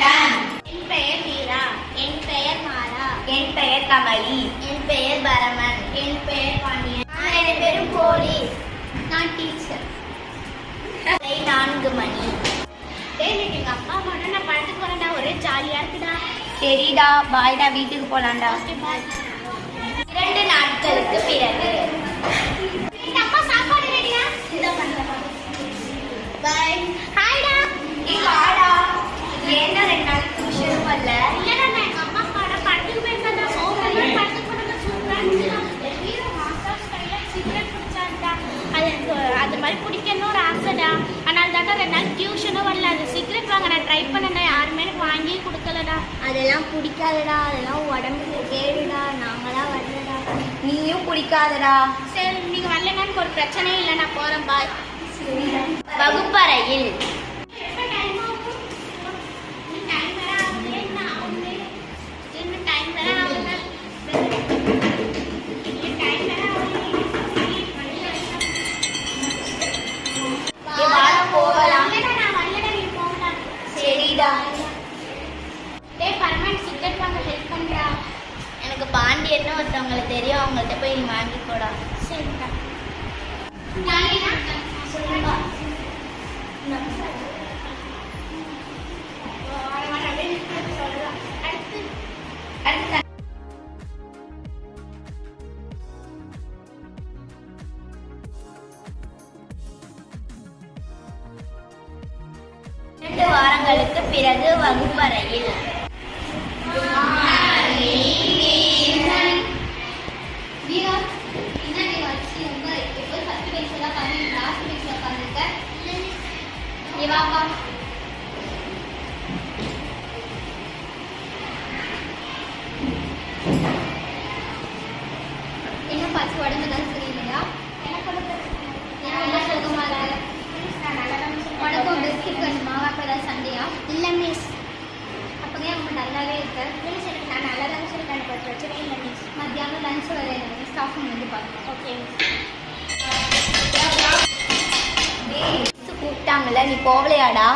வணக்கம். என் பெயர் மீரா. என் பெயர் மாலா. என் பெயர் கமலி. என் பெயர் பரமன். என் பெயர் பாண்டியன். நான் 2 பேரும் போலீஸ். நான் டீச்சர். 4 மணி. எங்க அப்பா அம்மா நான் படத்துக்கு போறேன்டா, ஒரே ஜாலியா இருக்குடா. சரிடா, பாய்டா, வீட்டுக்கு போலாம்டா. 2 நாட்களுக்கு பிறகு. எங்க அப்பா சாப்பாடு ரெடியா? இந்த பண்றேன். பை. ஹாய்டா. வாடா. ஏன்னா 2 நாள் டியூஷன் வரல. இல்லடா, நான் எங்க அம்மா படத்துக்கு போயிருந்தா. படத்துக்கு போனது சூப்பரா இருந்துச்சுடா. ஹீரோ மாஸ்டர் ஸ்டைல்ல சிகரெட் குடிச்சான்டா. அது எனக்கு அது மாதிரி குடிக்கணும்னு ஒரு ஆசைடா. அதனால தான் 2 நாள் டியூஷனும் வரல. அது சிகரெட் வாங்க நான் ட்ரை பண்ணேன், யாருமே எனக்கு வாங்கி கொடுக்கலடா. அதெல்லாம் பிடிக்காதடா, அதெல்லாம் உடம்புக்கு கேடுடா. நாங்களாம் வரலடா. நீயும் பிடிக்காதடா. சரி, நீங்க வரலன்னா எனக்கு ஒரு பிரச்சனையும் இல்லை, நான் போறேன். பாய். வகுப்பறையில். சரிடா. எனக்கு பாண்டியன்னு ஒருத்தவங்களை தெரியும், அவங்கள்ட்ட போய் நீ வாங்கிக்கோடா. சரிடா. சொல்லுப்பா. அடுத்து 2 வாரங்களுக்கு பிறகு வகுப்பறையில். என்ன பார்த்து உடம்பு தான் சரியில்லையா? உனக்கும் பிஸ்கட் வேணுமா? அப்பதான் சண்டையா? இல்லை மிஸ். அப்பவே அவங்க நல்லாவே இருக்கு. மிஸ் எனக்கு நான் நல்லா தான் சொல்லிட்டேன், எனக்கு ஒரு பிரச்சனை இல்லை மிஸ். மத்தியானம் லஞ்ச் வர ஸ்டாஃப் ரூம் வந்து பார்க்கலாம். Okay miss. கூப்பிட்டாங்கல்ல, நீ போகலையாடா?